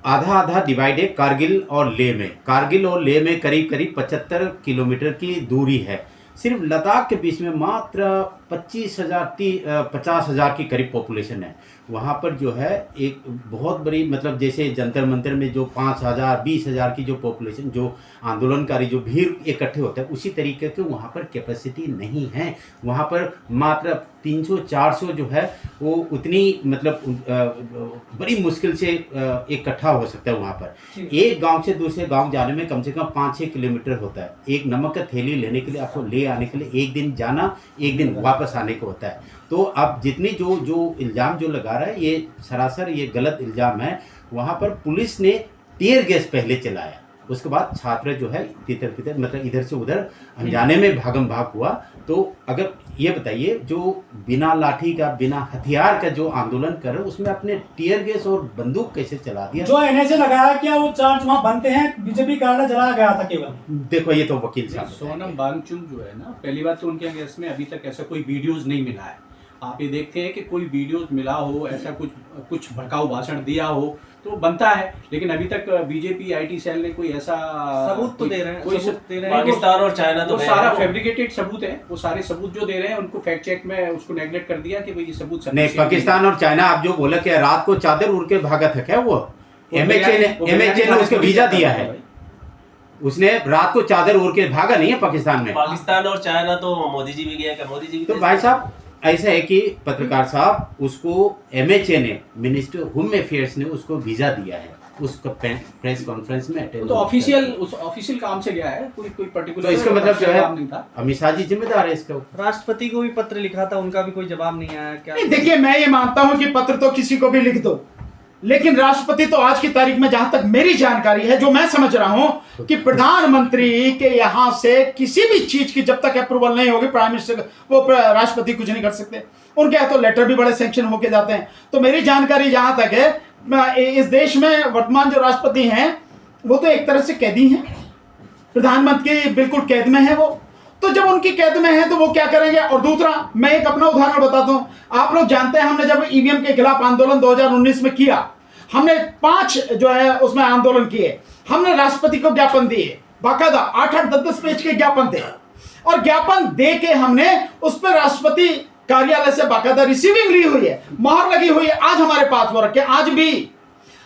आधा आधा डिवाइड है कारगिल और लेह में। कारगिल और लेह में करीब करीब 75 किलोमीटर की दूरी है। सिर्फ लद्दाख के बीच में मात्र 50,000 की करीब पॉपुलेशन है। वहाँ पर जो है एक बहुत बड़ी, मतलब जैसे जंतर मंतर में जो 5,000 20,000 की जो पॉपुलेशन, जो आंदोलनकारी जो भीड़ इकट्ठे होता है, उसी तरीके के वहाँ पर कैपेसिटी नहीं है। वहाँ पर मात्र 300-400 जो है वो उतनी, मतलब बड़ी मुश्किल से इकट्ठा हो सकता है। वहाँ पर एक गांव से दूसरे गांव जाने में कम से कम 5-6 किलोमीटर होता है। एक नमक का थैली लेने के लिए आपको ले आने के लिए एक दिन जाना, एक दिन वापस आने को होता है। तो अब जितनी जो इल्ज़ाम जो लगा रहा है, ये सरासर ये गलत इल्ज़ाम है। वहाँ पर पुलिस ने टीयर गैस पहले चलाया, उसके बाद छात्र जो है तितर पितर, मतलब इधर से उधर अनजाने में भागम भाग हुआ। तो अगर ये बताइए, जो बिना लाठी का, बिना हथियार का जो आंदोलन कर रहे, उसमें अपने टीयर गैस और बंदूक कैसे चला दिया? जो एनएसए लगाया, क्या वो चार्ज वहां बनते हैं? बीजेपी कारण जलाया गया था केवल। देखो ये तो वकील साहब। सोनम वांगचुक जो है ना, पहली बात तो उनके अगेंस्ट में अभी तक ऐसा कोई वीडियोज नहीं मिला है। आप ये देखते हैं कि कोई वीडियोज मिला हो, ऐसा कुछ भड़काऊ भाषण दिया हो तो बनता है, लेकिन अभी तक बीजेपी आईटी सेल ने कोई ऐसा सबूत तो दे रहे हैं, कोई सबूत दे रहे हैं। पाकिस्तान और चाइना तो वो सारा फैब्रिकेटेड सबूत है। वो सारे सबूत जो दे रहे हैं उनको फैक्ट चेक में उसको नेगलेक्ट कर दिया कि भाई ये सबूत नहीं। पाकिस्तान और चाइना, आप जो बोला कि रात को चादर उड़ के भागा था, क्या वो एमएचए ने उसको वीजा दिया है? उसने रात को चादर उड़ के भागा नहीं है पाकिस्तान में। पाकिस्तान और चाइना तो मोदी जी भी गए, क्या मोदी जी भी? तो भाई साहब ऐसा है कि पत्रकार साहब, उसको एमएचए ने, मिनिस्टर होम अफेयर्स ने उसको वीजा दिया है, उसको प्रेस कॉन्फ्रेंस में अटेंड। तो ऑफिशियल काम से गया है, कोई पर्टिकुलर। तो इसका मतलब जो है नहीं था। अमित शाह जी जिम्मेदार है इसका। राष्ट्रपति को भी पत्र लिखा था, उनका भी कोई जवाब नहीं आया क्या? देखिए, मैं ये मानता हूं कि पत्र तो किसी को भी लिख दो, लेकिन राष्ट्रपति तो आज की तारीख में, जहां तक मेरी जानकारी है, जो मैं समझ रहा हूं, कि प्रधानमंत्री के यहां से किसी भी चीज की जब तक अप्रूवल नहीं होगी, प्राइम मिनिस्टर वो राष्ट्रपति कुछ नहीं कर सकते। उनके यहाँ तो लेटर भी बड़े सैंक्शन होके जाते हैं। तो मेरी जानकारी जहां तक है, इस देश में वर्तमान जो राष्ट्रपति हैं वो तो एक तरह से कैदी हैं, प्रधानमंत्री बिल्कुल कैद में है वो। तो जब उनकी कैद में है तो वो क्या करेंगे? और दूसरा, मैं एक अपना उदाहरण बताता हूं। आप लोग जानते हैं, हमने जब ईवीएम के खिलाफ आंदोलन 2019 में किया, हमने 5 जो है उसमें आंदोलन किए। हमने राष्ट्रपति को ज्ञापन दिए, बाकायदा 8-8, 10-10 पेज के ज्ञापन थे, और ज्ञापन दे के हमने उस पर राष्ट्रपति कार्यालय से बाकायदा रिसीविंग ली हुई है, मोहर लगी हुई है। आज हमारे पास वो रखे, आज भी।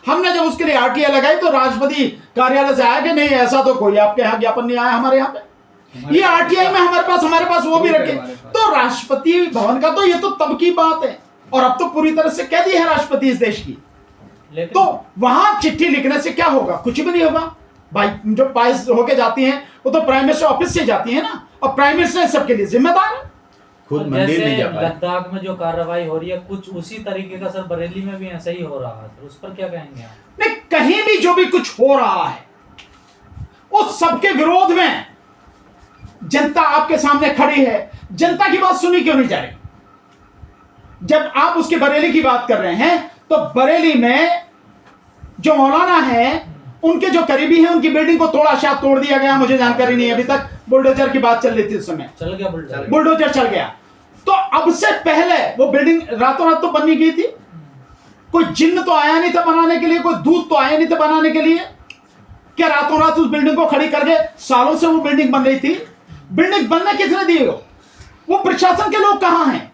हमने जब उसके लिए आरटीआई लगाई तो राष्ट्रपति कार्यालय से आया कि नहीं, ऐसा तो कोई आपके यहाँ ज्ञापन नहीं आया हमारे यहाँ पे। ये आरटीआई में हमारे पास वो भी रखे। तो राष्ट्रपति भवन का तो ये तो तब की बात है, और अब तो पूरी तरह से कैदी है राष्ट्रपति इस देश की। तो वहां चिट्ठी लिखने से क्या होगा? कुछ भी नहीं होगा भाई। जो पास होके जाती हैं वो तो प्राइम मिनिस्टर ऑफिस से जाती है ना, और प्राइम मिनिस्टर सबके लिए जिम्मेदार है। खुद मंदिर नहीं जा पाए। लद्दाख में जो कार्रवाई हो रही है, कुछ उसी तरीके का सर बरेली में भी ऐसा ही हो रहा है, उस पर क्या कहेंगे आप? नहीं, कहीं भी जो भी कुछ हो रहा है उस सबके विरोध में जनता आपके सामने खड़ी है। जनता की बात सुनी क्यों नहीं जा रही? जब आप उसके बरेली की बात कर रहे हैं तो बरेली में जो मौलाना है उनके जो करीबी हैं उनकी बिल्डिंग को तोड़ा, शायद तोड़ दिया गया, मुझे जानकारी नहीं है अभी तक। बुलडोजर की बात चल रही थी उस समय, चल गया बुलडोजर। बुलडोजर चल गया। तो अब से पहले वो बिल्डिंग रातों रात तो बननी गई थी, कोई जिन्न तो आया नहीं था बनाने के लिए, कोई दूत तो आया नहीं था बनाने के लिए। क्या रातों रात उस बिल्डिंग को खड़ी करके सालों से वो बिल्डिंग बन रही थी? बिल्डिंग बनने किसने दी? वो प्रशासन के लोग कहां हैं?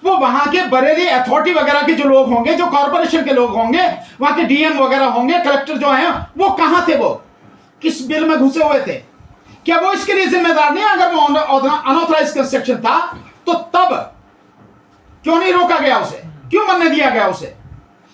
वो वहां के बरेली अथॉरिटी वगैरह के जो लोग होंगे, जो कॉर्पोरेशन के लोग होंगे, वहां के डीएम वगैरह होंगे, कलेक्टर जो हैं, वो कहां थे? वो किस बिल में घुसे हुए थे? क्या वो इसके लिए जिम्मेदार नहीं? अगर वो अनऑथराइज कंस्ट्रक्शन था तो तब क्यों नहीं रोका गया उसे? क्यों बनने दिया गया उसे?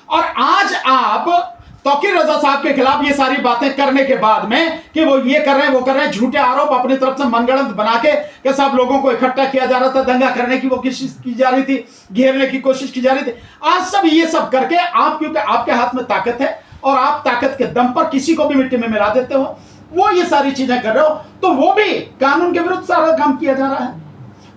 और आज आप तौकीर रजा साहब के खिलाफ ये सारी बातें करने के बाद में कि वो ये कर रहे हैं, वो कर रहे हैं, झूठे आरोप अपनी तरफ से मनगढ़ंत बना के सब लोगों को इकट्ठा किया जा रहा था, दंगा करने की वो कोशिश की जा रही थी, घेरने की कोशिश की जा रही थी। आज सब ये सब करके आप, क्योंकि आपके हाथ में ताकत है और आप ताकत के दम पर किसी को भी मिट्टी में मिला देते हो, वो ये सारी चीजें कर रहे हो, तो वो भी कानून के विरुद्ध सारा काम किया जा रहा है।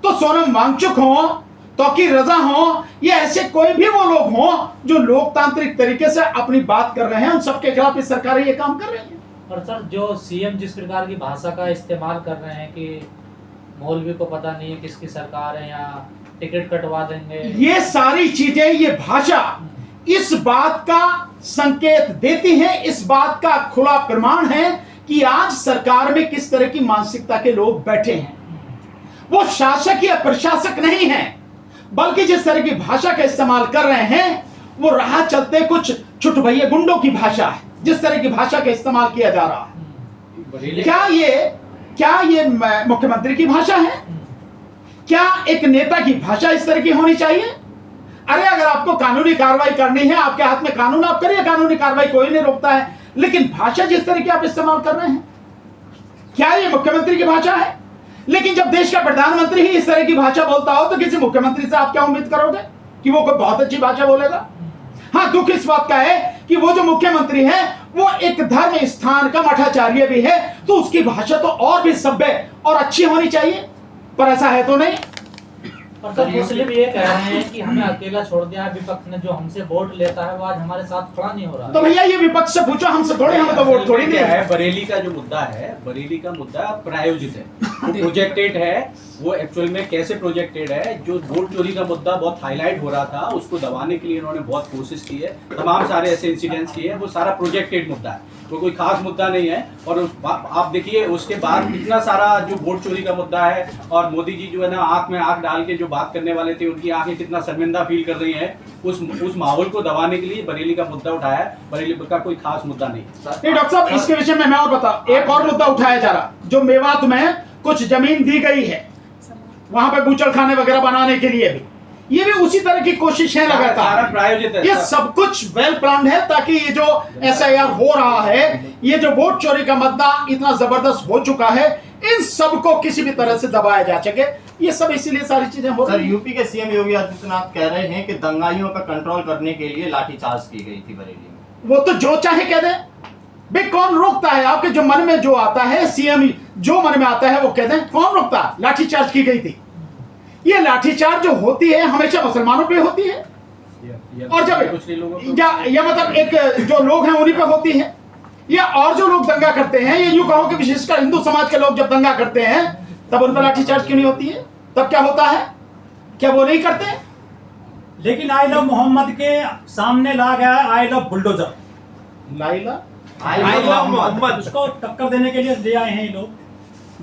तो सोनम वांगचुक हो, तौकीर रजा हो, या ऐसे कोई भी वो लोग हों जो लोकतांत्रिक तरीके से अपनी बात कर रहे हैं, उन सबके खिलाफ इस सरकार ये काम कर रही है। और सर, जो सीएम जिस प्रकार की भाषा का इस्तेमाल कर रहे हैं कि मौलवी को पता नहीं है किसकी सरकार है, या टिकट कटवा देंगे, ये सारी चीजें, ये भाषा इस बात का संकेत देती है, इस बात का खुला प्रमाण है कि आज सरकार में किस तरह की मानसिकता के लोग बैठे हैं। वो शासक या प्रशासक नहीं है, बल्कि जिस तरह की भाषा का इस्तेमाल कर रहे हैं वो राह चलते कुछ छुटभैया गुंडों की भाषा है, जिस तरह की भाषा का इस्तेमाल किया जा रहा है। क्या ये मुख्यमंत्री की भाषा है? क्या एक नेता की भाषा इस तरह की होनी चाहिए? अरे अगर आपको कानूनी कार्रवाई करनी है, आपके हाथ में कानून, आप करिए कानूनी कार्रवाई, कोई नहीं रोकता है, लेकिन भाषा जिस तरह की आप इस्तेमाल कर रहे हैं, क्या ये मुख्यमंत्री की भाषा है? लेकिन जब देश का प्रधानमंत्री ही इस तरह की भाषा बोलता हो तो किसी मुख्यमंत्री से आप क्या उम्मीद करोगे कि वो कोई बहुत अच्छी भाषा बोलेगा? हाँ, दुख इस बात का है कि वो जो मुख्यमंत्री है वो एक धर्म स्थान का मठाचार्य भी है, तो उसकी भाषा तो और भी सभ्य और अच्छी होनी चाहिए, पर ऐसा है तो नहीं। और सर, मुस्लिम ये कह रहे हैं कि हमें अकेला छोड़ दिया है विपक्ष ने, जो हमसे वोट लेता है वो आज हमारे साथ खड़ा नहीं हो रहा। तो भैया ये विपक्ष से पूछो, हमसे थोड़ी, हमें तो वोट थोड़ी दिया है। बरेली का जो मुद्दा है, बरेली का मुद्दा प्रायोजित है, प्रोजेक्टेड है। वो एक्चुअल में कैसे प्रोजेक्टेड है? जो वोट चोरी का मुद्दा बहुत हाईलाइट हो रहा था, उसको दबाने के लिए इन्होंने बहुत कोशिश की है, तमाम सारे ऐसे इंसिडेंट्स किए हैं, वो सारा प्रोजेक्टेड मुद्दा है, तो कोई खास मुद्दा नहीं है। और आप देखिए उसके बाद इतना सारा जो वोट चोरी का मुद्दा है, और मोदी जी जो है ना आंख में आंख डाल के जो बात करने वाले थे, उनकी आंखें कितना शर्मिंदा फील कर रही हैं, उस माहौल को दबाने के लिए बरेली का मुद्दा उठाया है। बरेली का कोई खास मुद्दा नहीं। डॉक्टर साहब, इसके विषय में मैं और बताऊं, एक और मुद्दा उठाया जा रहा, जो मेवात में कुछ जमीन दी गई है वहां पे बूचड़खाने वगैरह बनाने के लिए भी, ये भी उसी तरह की कोशिश है लगातार, प्रायोजित है। ये सब कुछ वेल प्लान्ड है, ताकि ये जो SIR हो रहा है, ये जो वोट चोरी का मुद्दा इतना जबरदस्त हो चुका है, इन सबको किसी भी तरह से दबाया जा सके, ये सब इसीलिए सारी चीजें हो रही सर, हैं। यूपी के सीएम योगी आदित्यनाथ कह रहे हैं कि दंगाइयों पर कंट्रोल करने के लिए लाठीचार्ज की गई थी बरेली में। वो तो जो चाहे कह दे भाई, कौन रोकता है? आपके जो मन में जो आता है, सीएम जो मन में आता है वो कह दें, कौन रोकता? लाठीचार्ज की गई थी। ये लाठीचार्ज जो होती है हमेशा मुसलमानों पे होती है, और जब या मतलब एक जो लोग हैं उन्हीं पे होती है, या और जो लोग दंगा करते हैं, ये यूं कहो कि विशेषकर हिंदू समाज के लोग जब दंगा करते हैं तब उन पर लाठीचार्ज क्यों नहीं होती है? तब क्या होता है? क्या वो नहीं करते? लेकिन आई लव मोहम्मद के सामने ला गया है आई लव बुलडोजर, लाइला आई लव मोहम्मद। उसको टक्कर देने के लिए ले आए हैं ये लोग।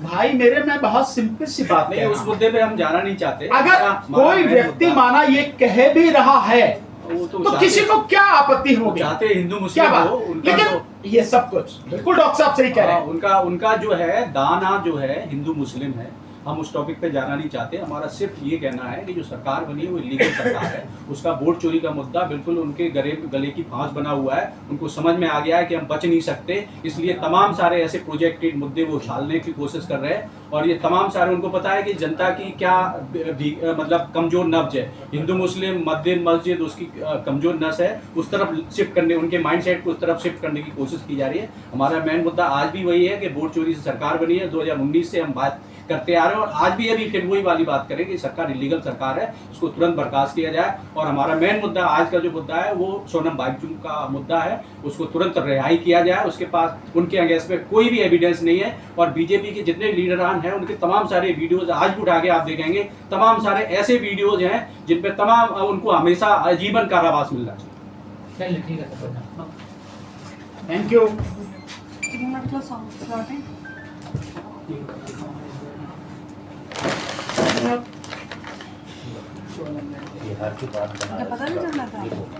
भाई मेरे में बहुत सिंपल सी बात नहीं, है, उस मुद्दे पे हम जाना नहीं चाहते। अगर कोई व्यक्ति माना ये कह भी रहा है तो किसी को क्या आपत्ति होगी? चाहते हिंदू क्या मुस्लिम बात? हो, उनका लेकिन तो ये सब कुछ बिल्कुल डॉक्टर साहब सही कह रहे हैं। उनका जो है दाना जो है हिंदू मुस्लिम है, हम उस टॉपिक पे जाना नहीं चाहते। हमारा सिर्फ ये कहना है कि जो सरकार बनी है वो इलीगल सरकार है, उसका वोट चोरी का मुद्दा बिल्कुल उनके गले की फांस बना हुआ है। उनको समझ में आ गया है कि हम बच नहीं सकते, इसलिए तमाम सारे ऐसे प्रोजेक्टेड मुद्दे वो उछालने की कोशिश कर रहे हैं। और ये तमाम सारे उनको पता है कि जनता की क्या मतलब कमजोर नब्ज है, हिंदू मुस्लिम मस्जिद मस्जिद उसकी कमजोर नस है, उस तरफ शिफ्ट करने, उनके माइंडसेट को उस तरफ शिफ्ट करने की कोशिश की जा रही है। हमारा मेन मुद्दा आज भी वही है कि वोट चोरी से सरकार बनी है, 2019 से हम बात करते आ रहे हैं। और आज भी अभी फिर वही वाली बात करें कि सरकार इलीगल सरकार है, उसको तुरंत बर्खास्त किया जाए। और हमारा मेन मुद्दा आज का जो मुद्दा है वो सोनम बाजवा का मुद्दा है, उसको तुरंत रिहाई किया जाए। उसके पास उनके अगेंस्ट में कोई भी एविडेंस नहीं है। और बीजेपी के जितने लीडरान हैं उनके तमाम सारे वीडियोज आज भी उठा के आप देखेंगे, तमाम सारे ऐसे वीडियोज हैं जिन पे तमाम उनको हमेशा आजीवन कारावास मिलना चाहिए। चलिए ठीक है सर। Thank you. बिहार की बात बना पता नहीं चल रहा था।